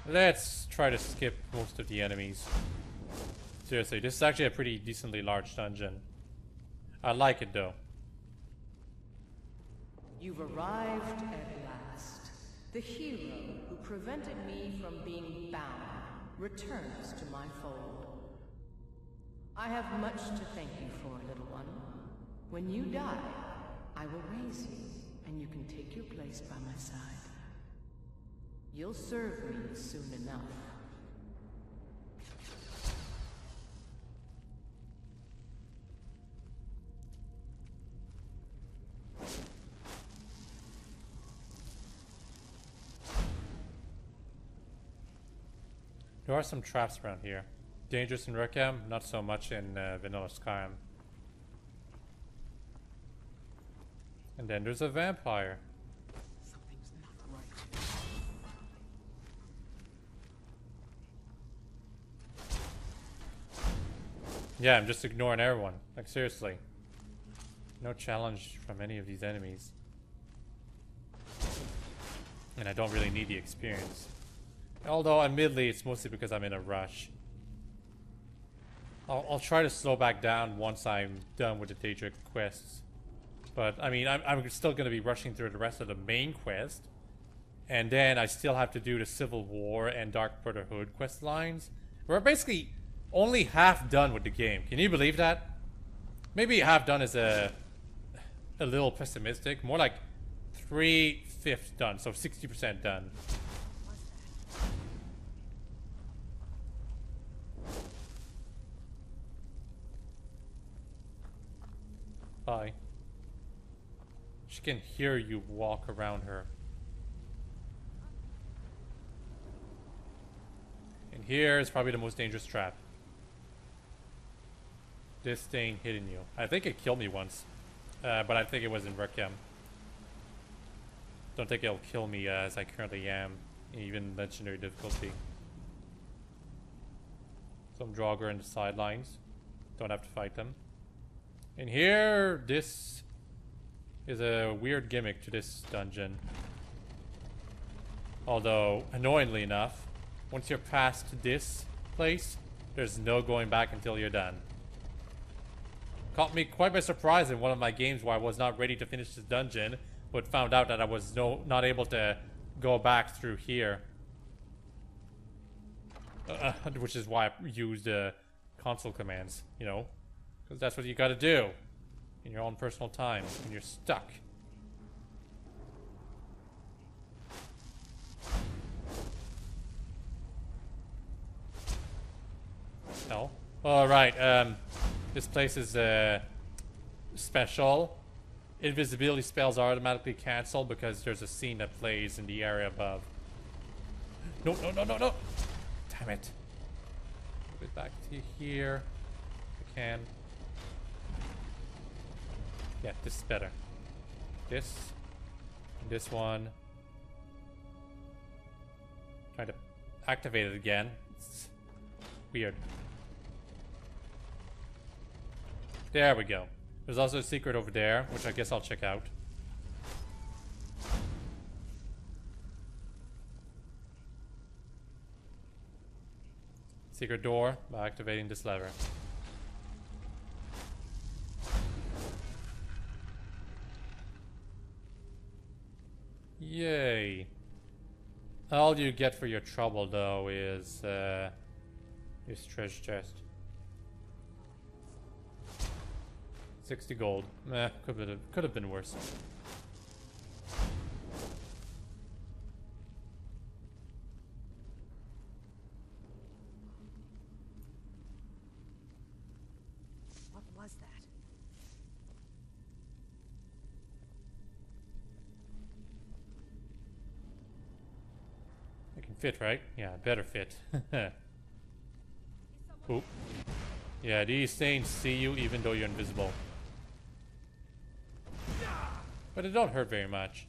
Let's try to skip most of the enemies. Seriously, this is actually a pretty decently large dungeon. I like it though. You've arrived at last. The hero who prevented me from being bound returns to my fold. I have much to thank you for, little one. When you die, I will raise you, and you can take your place by my side. You'll serve me soon enough. There are some traps around here. Dangerous in Requiem, not so much in vanilla Skyrim. And then there's a vampire. Something's not right. Yeah, I'm just ignoring everyone. Like, seriously. No challenge from any of these enemies. And I don't really need the experience. Although, admittedly, it's mostly because I'm in a rush. I'll try to slow back down once I'm done with the Daedric quests. But, I mean, I'm still going to be rushing through the rest of the main quest. And then I still have to do the Civil War and Dark Brotherhood quest lines. We're basically only half done with the game. Can you believe that? Maybe half done is a little pessimistic. More like 3/5 done, so 60% done. Bye. She can hear you walk around her. And here is probably the most dangerous trap. This thing hitting you. I think it killed me once. But I think it was in Requiem. Don't think it'll kill me as I currently am. Even legendary difficulty. Some Draugr in the sidelines. Don't have to fight them. And here, this is a weird gimmick to this dungeon. Although, annoyingly enough, once you're past this place, there's no going back until you're done. Caught me quite by surprise in one of my games where I was not ready to finish this dungeon, but found out that I was not able to go back through here. Which is why I used console commands, you know? Because that's what you gotta do in your own personal time when you're stuck. No. Alright, this place is special. Invisibility spells are automatically cancelled because there's a scene that plays in the area above. No, no, no, no, no! Damn it. Move it back to here. If I can. Yeah, this is better. This. And this one. Trying to activate it again. It's weird. There we go. There's also a secret over there, which I guess I'll check out. Secret door by activating this lever. Yay. All you get for your trouble, though, is this treasure chest. 60 gold. Could have been worse. What was that? It can fit, right? Yeah, better fit. Oop. Yeah, these things see you even though you're invisible. But it don't hurt very much.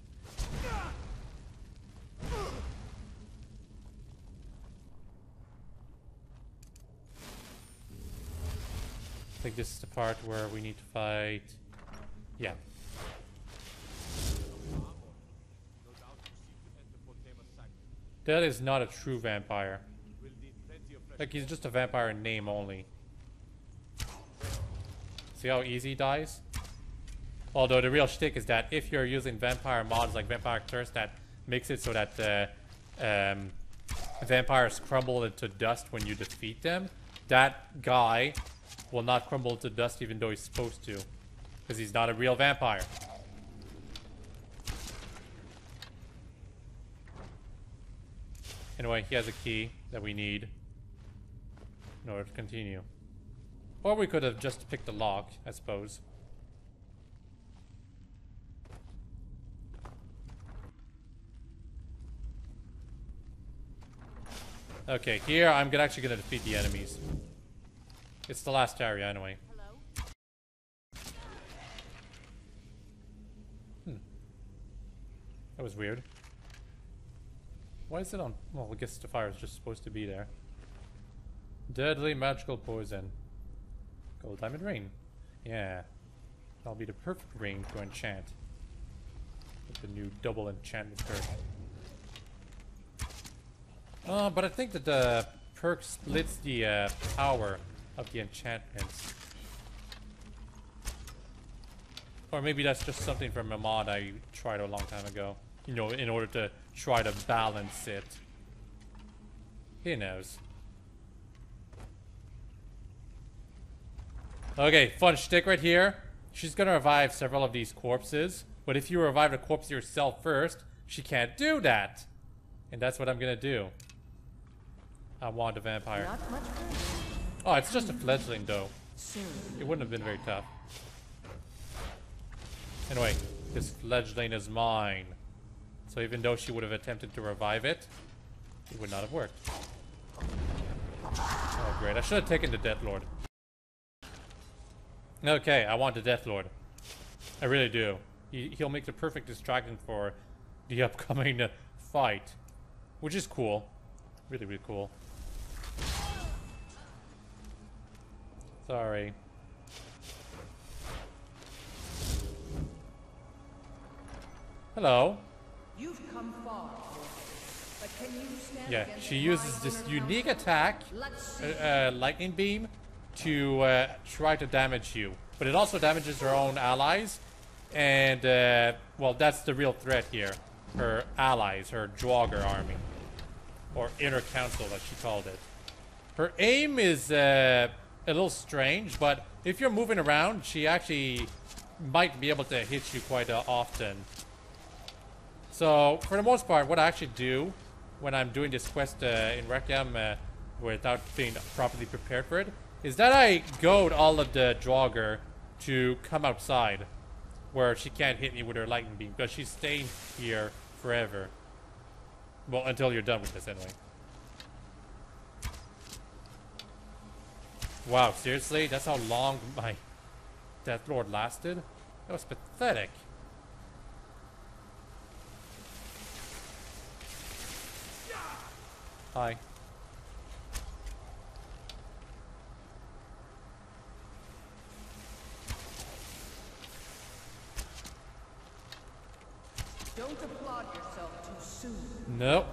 I think this is the part where we need to fight. Yeah. That is not a true vampire. Like, he's just a vampire in name only. See how easy he dies? Although the real shtick is that if you're using vampire mods like Vampire Curse that makes it so that vampires crumble into dust when you defeat them, that guy will not crumble into dust even though he's supposed to. Because he's not a real vampire. Anyway, he has a key that we need in order to continue. Or we could have just picked the lock, I suppose. Okay, here I'm actually gonna defeat the enemies. It's the last area anyway. That was weird. Why is it on? Well, I guess the fire is just supposed to be there. Deadly magical poison. Gold diamond ring. Yeah. That'll be the perfect ring to enchant. With the new double enchantment perk. But I think that the perk splits the power of the enchantments. Or maybe that's just something from a mod I tried a long time ago. You know, in order to try to balance it. Who knows? Okay, fun shtick right here. She's gonna revive several of these corpses. But if you revive a corpse yourself first, she can't do that. And that's what I'm gonna do. I want a vampire. Not much further. Oh, it's just a fledgling though. Soon. It wouldn't have been very tough. Anyway, this fledgling is mine. So even though she would have attempted to revive it, it would not have worked. Oh great, I should have taken the Death Lord. Okay, I want the Death Lord. I really do. He'll make the perfect distraction for the upcoming fight. Which is cool. Really, really cool. Sorry. Hello. You've come far, but can you stand Yeah, against she uses my this inner unique power? attack, Let's see. lightning beam, to try to damage you. But it also damages her own allies. And, well, that's the real threat here. Her allies, her Draugr army. Or inner council, as she called it. Her aim is a little strange, but if you're moving around, she actually might be able to hit you quite often. So, for the most part, what I actually do when I'm doing this quest in Requiem without being properly prepared for it, is that I goad all of the Draugr to come outside, where she can't hit me with her lightning beam, because she's staying here forever. Well, until you're done with this, anyway. Wow, seriously? That's how long my Death Lord lasted? That was pathetic. Hi. Don't applaud yourself too soon. Nope.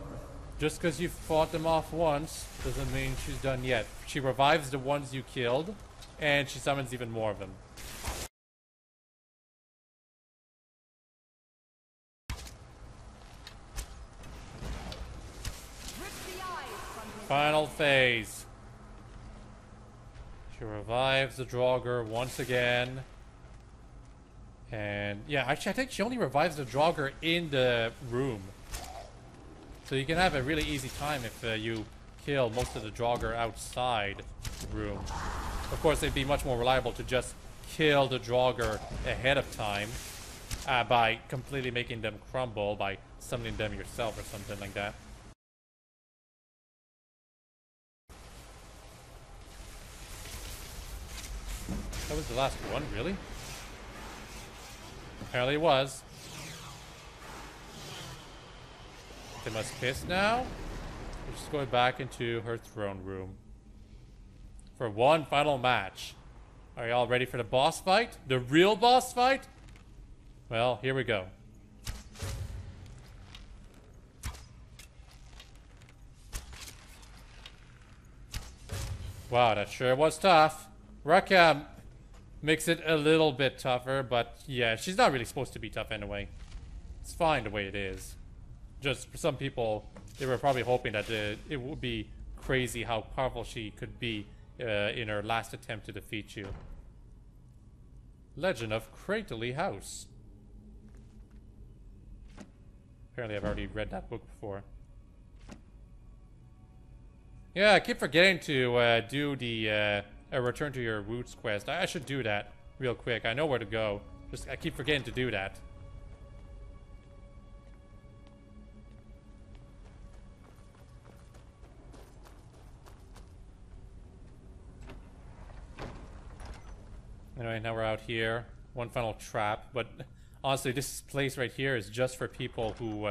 Just because you fought them off once doesn't mean she's done yet. She revives the ones you killed, and she summons even more of them. Rip the eyes from his Final phase. She revives the Draugr once again. And yeah, actually I think she only revives the Draugr in the room. So you can have a really easy time if you kill most of the Draugr outside the room. Of course, it'd be much more reliable to just kill the Draugr ahead of time by completely making them crumble by summoning them yourself or something like that. That was the last one, really? Apparently it was. They must piss now. We're just going back into her throne room for one final match. Are y'all ready for the boss fight? The real boss fight? Well, here we go. Wow, that sure was tough. Raka makes it a little bit tougher, but yeah, she's not really supposed to be tough anyway. It's fine the way it is. Just for some people, they were probably hoping that it would be crazy how powerful she could be in her last attempt to defeat you. Legend of Crately House. Apparently I've already read that book before. Yeah, I keep forgetting to do the Return to Your Roots quest. I should do that real quick. I know where to go. Just I keep forgetting to do that. Anyway, now we're out here. One final trap, but honestly, this place right here is just for people who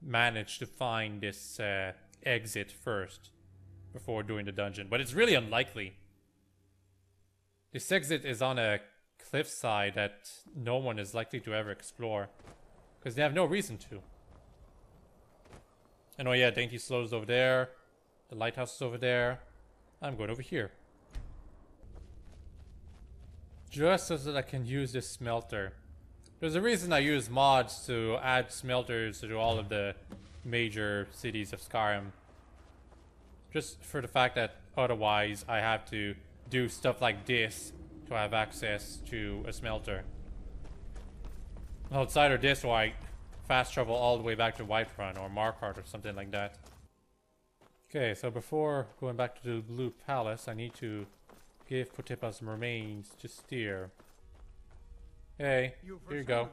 manage to find this exit first before doing the dungeon. But it's really unlikely. This exit is on a cliffside that no one is likely to ever explore, because they have no reason to. And oh yeah, Dainty Slow's over there. The lighthouse is over there. I'm going over here. Just so that I can use this smelter. There's a reason I use mods to add smelters to all of the major cities of Skyrim. Just for the fact that otherwise I have to do stuff like this to have access to a smelter. Outside of this, or I fast travel all the way back to Whiterun or Markarth or something like that. Okay, so before going back to the Blue Palace, I need to give Potipa's remains to Steer. Hey, here you go.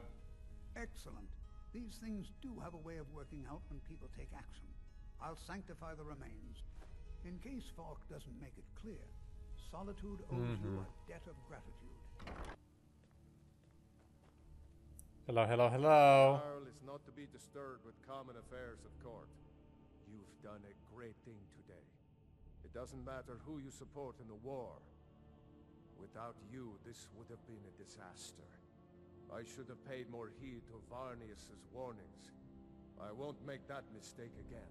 Excellent. These things do have a way of working out when people take action. I'll sanctify the remains. In case Falk doesn't make it clear, Solitude owes you a debt of gratitude. Hello, hello, hello. Jarl is not to be disturbed with common affairs of court. You've done a great thing today. It doesn't matter who you support in the war. Without you, this would have been a disaster. I should have paid more heed to Varnius's warnings. I won't make that mistake again.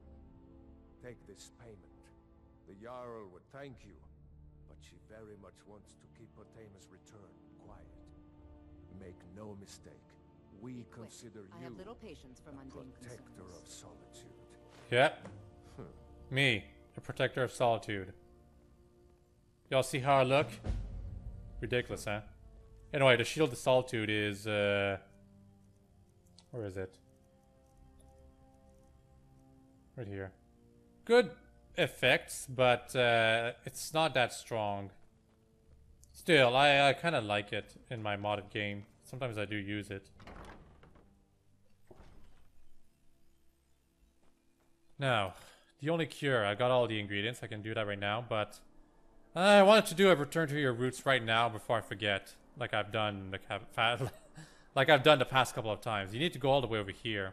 Take this payment. The Jarl would thank you, but she very much wants to keep Potema's return quiet. Make no mistake, we consider I you have little patience for mundane protector concerns. of solitude. Yep. Me, the protector of solitude. Y'all see how I look? Ridiculous, huh? Anyway, the Shield of Solitude is, where is it? Right here. Good effects, but it's not that strong. Still, I kind of like it in my modded game. Sometimes I do use it. Now, the only cure. I got all the ingredients. I can do that right now, but I wanted to do a Return to Your Roots right now before I forget, like I've done like I've done the past couple of times. You need to go all the way over here.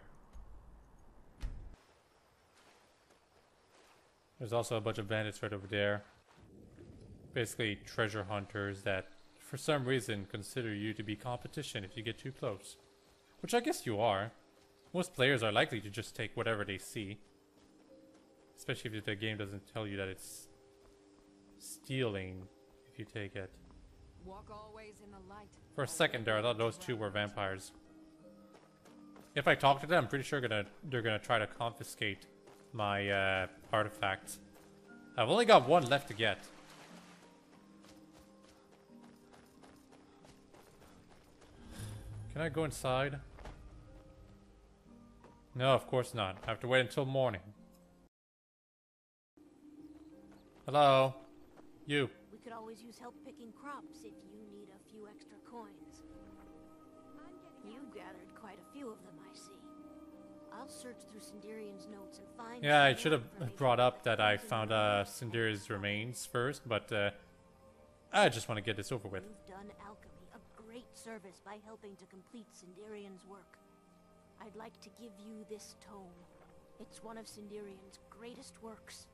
There's also a bunch of bandits right over there. Basically treasure hunters that for some reason consider you to be competition if you get too close. Which I guess you are. Most players are likely to just take whatever they see. Especially if the game doesn't tell you that it's stealing if you take it. Walk always in the light. For a second there, I thought those two were vampires. If I talk to them, I'm pretty sure they're gonna try to confiscate my artifacts. I've only got one left to get. Can I go inside? No, of course not. I have to wait until morning. Hello? You. We could always use help picking crops if you need a few extra coins. You gathered quite a few of them, I see. I'll search through Sindirian's notes and find... Yeah, I should have brought up that I found Sindiri's remains first, but I just want to get this over with. You've done alchemy a great service by helping to complete Sindirian's work. I'd like to give you this tome. It's one of Sindirian's greatest works.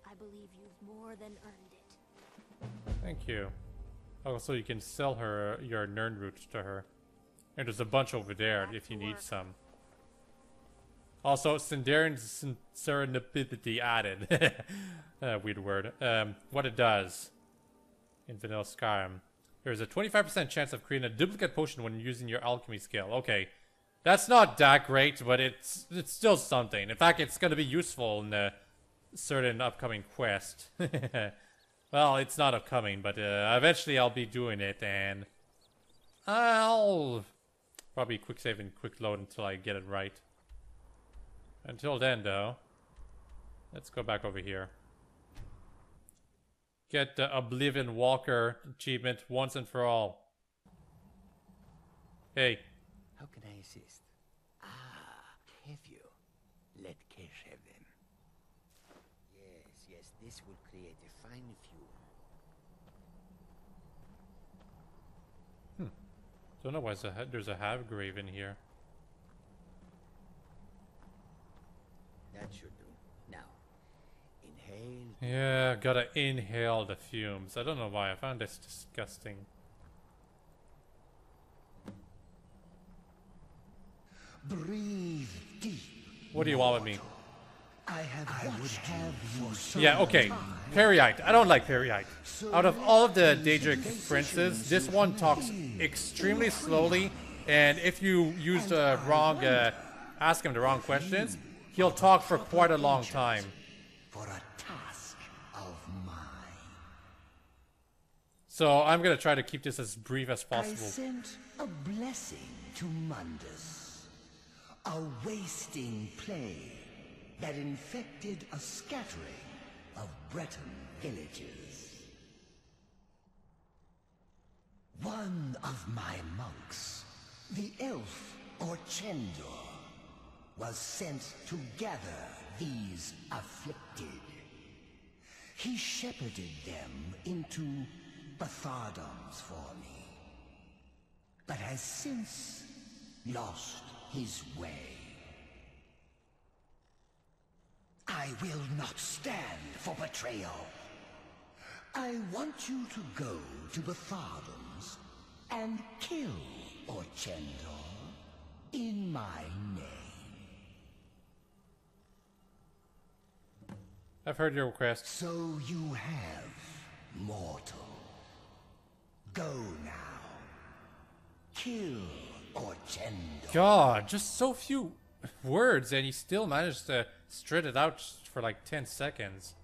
I believe you've more than earned it. Thank you. Also, you can sell her your Nern roots to her. And there's a bunch over there if you need some. Also, Sindarian serendipity added. Weird word. What it does in vanilla Skyrim. There's a 25% chance of creating a duplicate potion when using your alchemy skill. Okay. That's not that great, but it's still something. In fact, it's going to be useful in a certain upcoming quest. Well, it's not upcoming, but eventually I'll be doing it, and I'll probably quick save and quick load until I get it right. Until then, though, let's go back over here. Get the Oblivion Walker achievement once and for all. Hey. How can I assist? Ah, have you? Let Kesh have them. Yes, this will create a fine fuel. Don't know why there's a half grave in here. That should do. Now, inhale. Yeah, gotta inhale the fumes. I don't know why. I found this disgusting. Breathe deep. What do you want with me? I would have you. Yeah, okay. Periite. I don't like Periite. Out of all of the Daedric princes, this one talks extremely slowly, and if you use the wrong, ask him the wrong questions, he'll talk for quite a long time. For a task of mine. So I'm gonna try to keep this as brief as I possible. sent a blessing to Mundus. A wasting plague that infected a scattering of Breton villages. One of my monks, the elf Orchendor, was sent to gather these afflicted. He shepherded them into Bathardons for me, but has since lost his way. I will not stand for betrayal. I want you to go to Bathardons and kill Orchendor in my name. I've heard your request. So you have, mortal. Go now. Kill Orchendor. God, just so few words, and he still managed to stretch it out for like 10 seconds.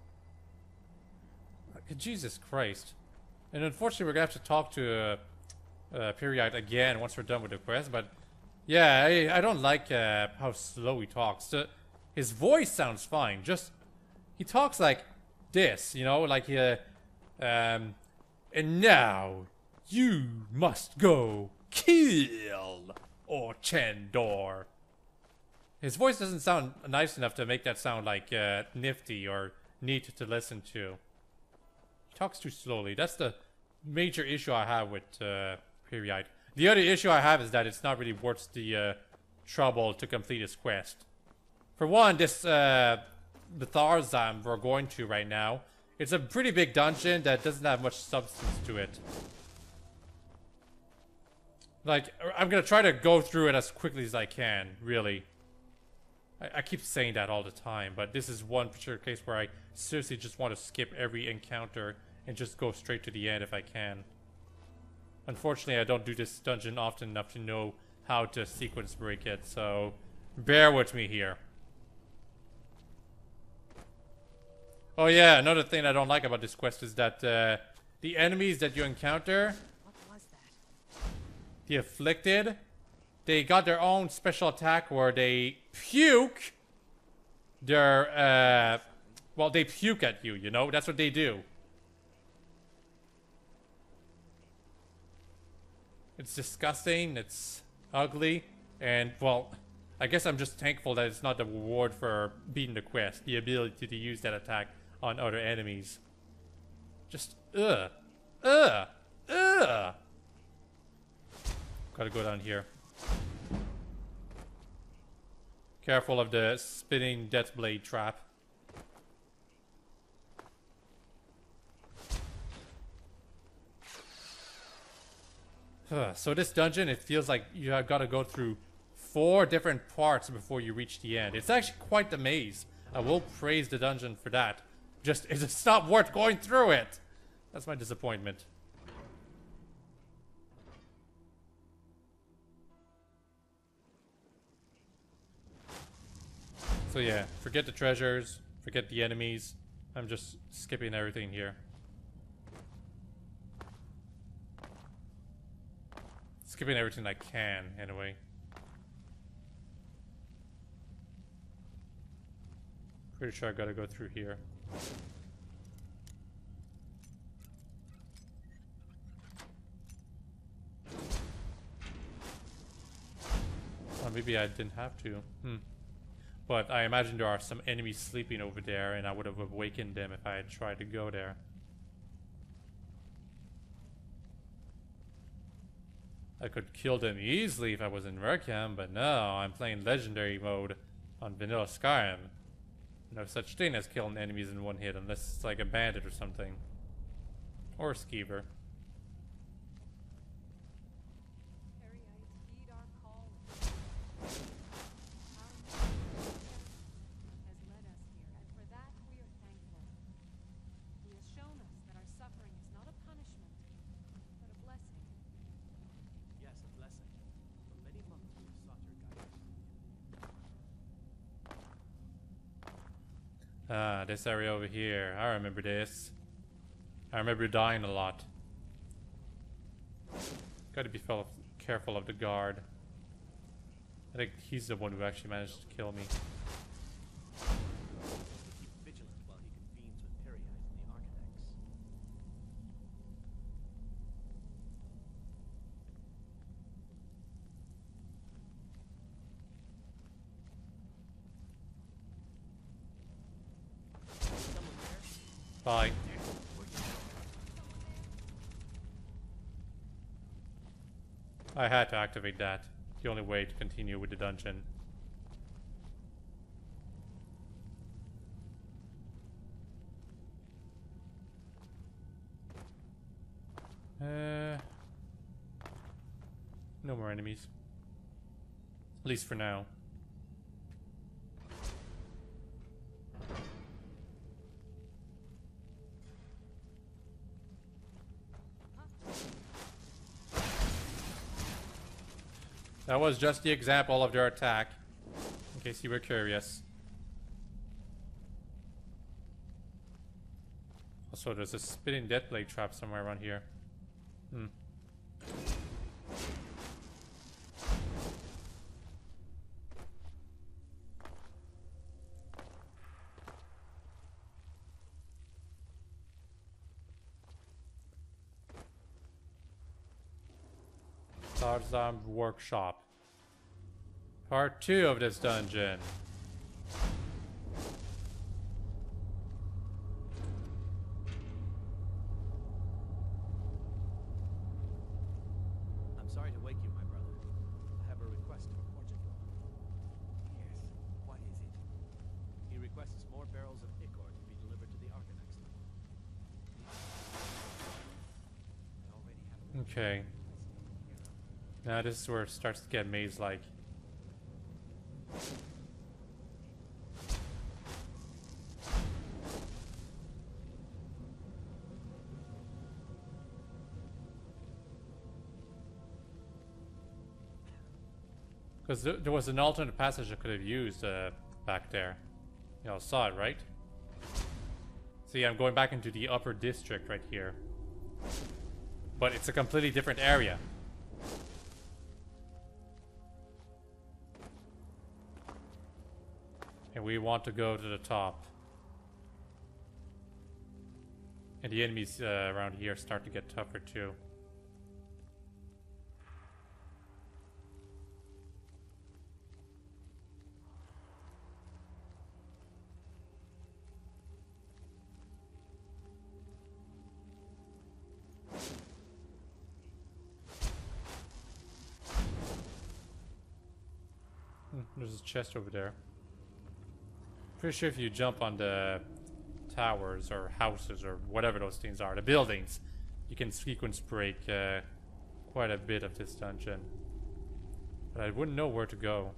Jesus Christ. And unfortunately, we're gonna have to talk to Periite again once we're done with the quest, but yeah, I don't like how slow he talks. His voice sounds fine, just he talks like this, you know, like and now you must go kill Orchendor. His voice doesn't sound nice enough to make that sound like nifty or neat to listen to. He talks too slowly. That's the major issue I have with Periite. The other issue I have is that it's not really worth the trouble to complete his quest. For one, this Betharzam we're going to right now, it's a pretty big dungeon that doesn't have much substance to it. Like, I'm gonna try to go through it as quickly as I can, really. I keep saying that all the time, but this is one particular case where I seriously just want to skip every encounter and just go straight to the end if I can. Unfortunately, I don't do this dungeon often enough to know how to sequence break it, so bear with me here. Oh yeah, another thing I don't like about this quest is that the enemies that you encounter, What was that? the afflicted, they got their own special attack where they puke their, well, they puke at you, you know? That's what they do. It's disgusting, it's ugly, and, well, I guess I'm just thankful that it's not the reward for beating the quest, the ability to use that attack on other enemies. Just, ugh. Gotta go down here. Careful of the spinning death blade trap. So this dungeon, it feels like you have got to go through 4 different parts before you reach the end. It's actually quite the maze. I will praise the dungeon for that. Just, it's not worth going through it. That's my disappointment. So yeah, forget the treasures, forget the enemies. I'm just skipping everything here. Skipping everything I can, anyway. Pretty sure I gotta go through here. Or maybe I didn't have to. But I imagine there are some enemies sleeping over there, and I would have awakened them if I had tried to go there. I could kill them easily if I was in Rarkham, but no, I'm playing Legendary mode on vanilla Skyrim. No such thing as killing enemies in one hit unless it's like a bandit or something. Or a skeever. Ah, this area over here. I remember this. I remember dying a lot. Gotta be careful of the guard. I think he's the one who actually managed to kill me. Keep vigilant while he convenes with Periite and the Architects. Bye. I had to activate that. The only way to continue with the dungeon. No more enemies. At least for now. That was just the example of their attack, in case you were curious. Also, there's a spinning death blade trap somewhere around here. Tarzan Workshop. Part 2 of this dungeon. I'm sorry to wake you, my brother. I have a request for Portugal. Yes, what is it? He requests more barrels of ichor to be delivered to the Architects. I already have a Okay. Now this is where it starts to get maze-like. Because there was an alternate passage I could have used back there. Y'all saw it, right? See, I'm going back into the upper district right here. But it's a completely different area. And we want to go to the top. And the enemies around here start to get tougher too. There's a chest over there. Pretty sure if you jump on the towers or houses or whatever those things are, the buildings, you can sequence break quite a bit of this dungeon. But I wouldn't know where to go.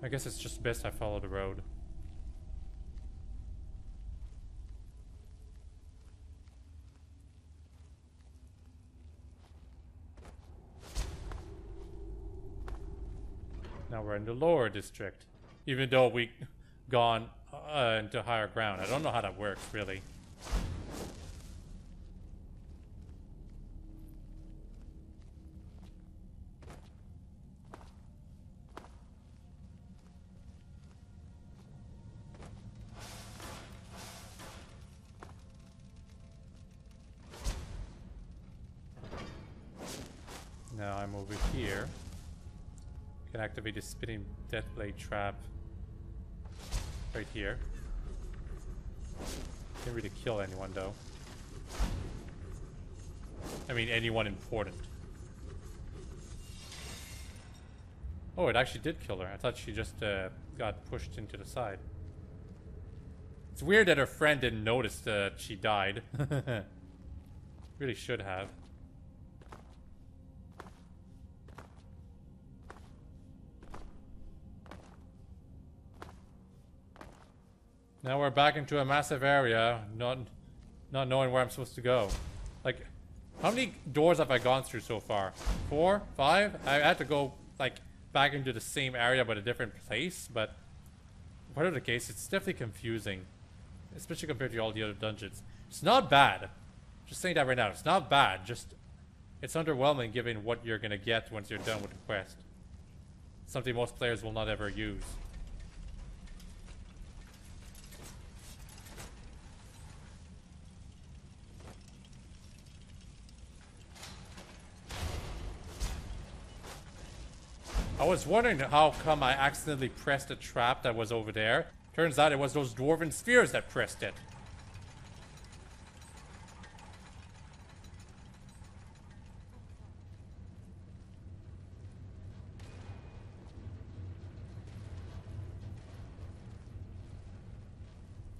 I guess it's just best I follow the road. Now we're in the lower district. Even though we gone into higher ground. I don't know how that works, really. Now I'm over here. Can activate the spinning death blade trap right here. Can't really kill anyone though. I mean anyone important. Oh, it actually did kill her. I thought she just got pushed into the side. It's weird that her friend didn't notice that she died. Really should have. Now we're back into a massive area, not knowing where I'm supposed to go. Like, how many doors have I gone through so far? 4? 5? I had to go, like, back into the same area but a different place, but whatever the case, it's definitely confusing. Especially compared to all the other dungeons. It's not bad. Just saying that right now. It's not bad, just it's underwhelming given what you're gonna get once you're done with the quest. Something most players will not ever use. I was wondering how come I accidentally pressed a trap that was over there. Turns out it was those dwarven spheres that pressed it.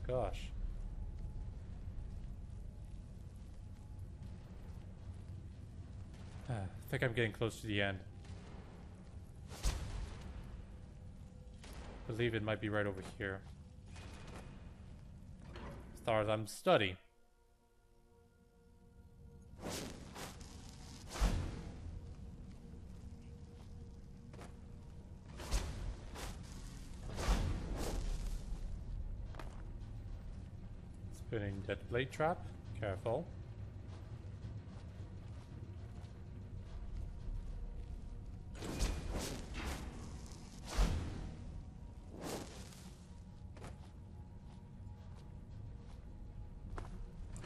Gosh. I think I'm getting close to the end. I believe it might be right over here. As far as I'm studying. Spinning death blade trap. Careful.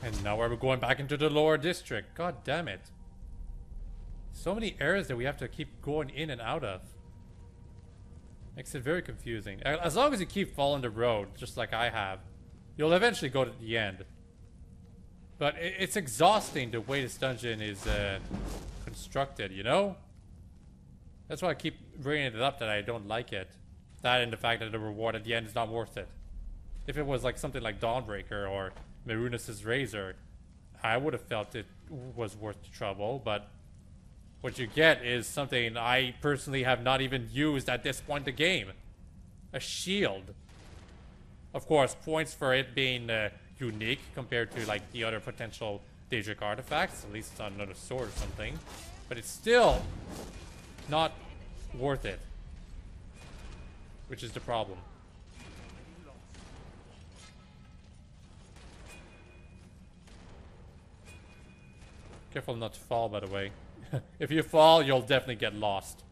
And now we're going back into the lower district. God damn it. So many areas that we have to keep going in and out of. Makes it very confusing. As long as you keep following the road, just like I have, you'll eventually go to the end. But it's exhausting the way this dungeon is constructed, you know? That's why I keep bringing it up that I don't like it. That and the fact that the reward at the end is not worth it. If it was like something like Dawnbreaker or Marunus' Razor, I would have felt it was worth the trouble, but what you get is something I personally have not even used at this point in the game. A shield. Of course, points for it being unique compared to like the other potential Daedric artifacts, at least it's on another sword or something, but it's still not worth it, which is the problem. Careful not to fall, by the way. If you fall, you'll definitely get lost.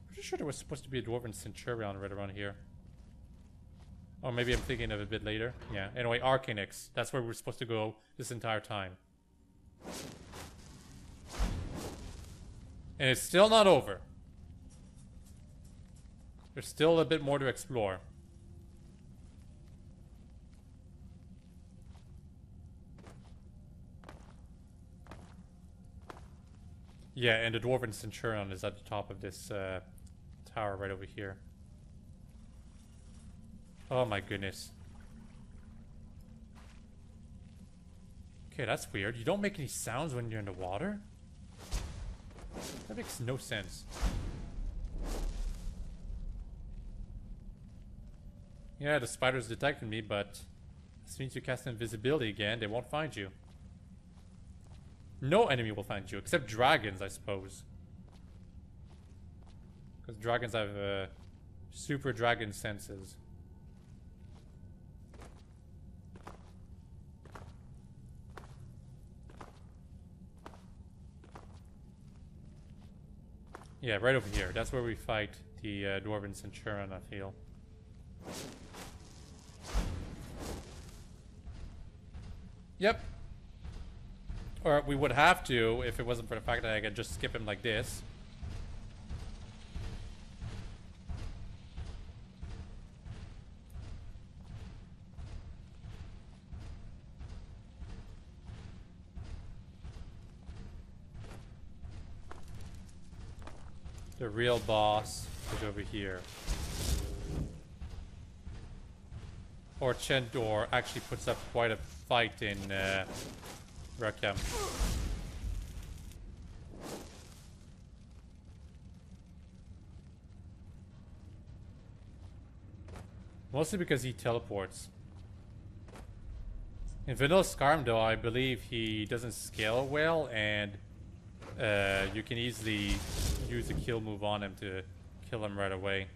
Pretty sure there was supposed to be a Dwarven Centurion right around here. Or maybe I'm thinking of it a bit later. Yeah, anyway, Arcanix. That's where we're supposed to go this entire time. And it's still not over. There's still a bit more to explore. Yeah, and the Dwarven Centurion is at the top of this tower right over here. Oh my goodness. Okay, that's weird. You don't make any sounds when you're in the water? That makes no sense. Yeah, the spiders detected me, but as soon as you cast invisibility again, they won't find you. No enemy will find you, except dragons, I suppose. Because dragons have super dragon senses. Yeah, right over here. That's where we fight the Dwarven Centurion, I feel. Yep. Or we would have to if it wasn't for the fact that I could just skip him like this. The real boss is over here. Or Chendor actually puts up quite a fight in Requiem. Mostly because he teleports. In vanilla Skyrim though, I believe he doesn't scale well, and you can easily use a kill move on him to kill him right away.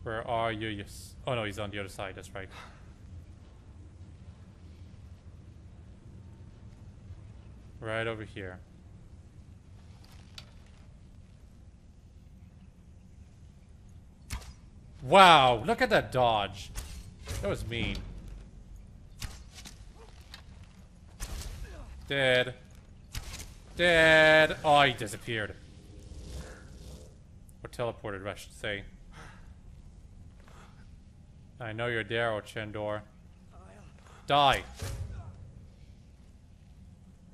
Where are you? Yes. Oh no, he's on the other side, that's right. Right over here. Wow, look at that dodge. That was mean. Dead. Dead. Oh, he disappeared. Or teleported, I should say. I know you're there, O Chendor. Die.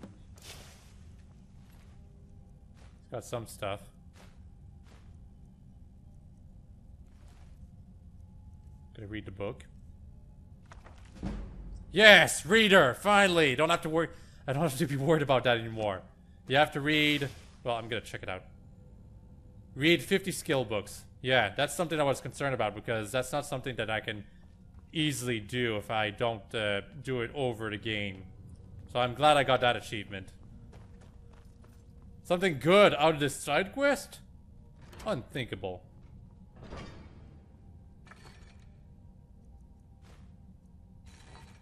He's got some stuff. Gonna read the book. Yes, reader, finally. Don't have to worry. I don't have to be worried about that anymore. You have to read. Well, I'm gonna check it out. Read 50 skill books. Yeah, that's something I was concerned about because that's not something that I can easily do if I don't do it over the game. So I'm glad I got that achievement. Something good out of this side quest? Unthinkable.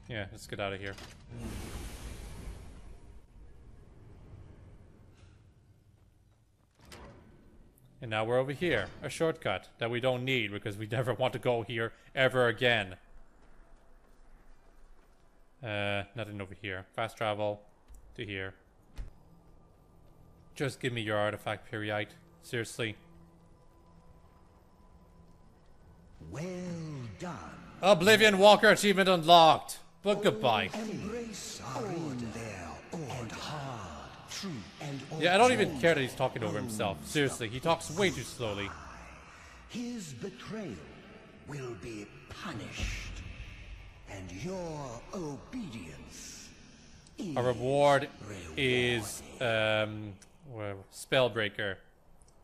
Yeah, let's get out of here. And now we're over here. A shortcut that we don't need because we never want to go here ever again. Nothing over here. Fast travel to here. Just give me your artifact, Periite. Seriously. Well done. Oblivion Walker achievement unlocked. But goodbye. Embrace in there and hard, true and Yeah, I don't even care that he's talking over himself. Seriously, he talks way too slowly. His betrayal will be punished, and your obedience is Our reward is Spellbreaker.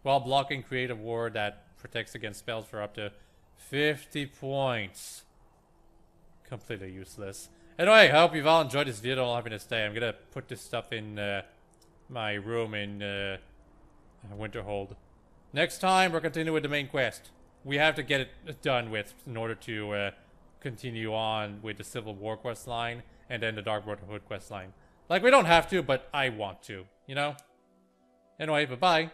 While blocking, create a ward that protects against spells for up to 50 points. Completely useless. Anyway, I hope you've all enjoyed this video. Don't have to stay. I'm gonna put this stuff in my room in Winterhold. Next time, we're continuing with the main quest. We have to get it done with in order to continue on with the Civil War quest line and then the Dark Brotherhood quest line. Like, we don't have to, but I want to, you know? Anyway, bye-bye.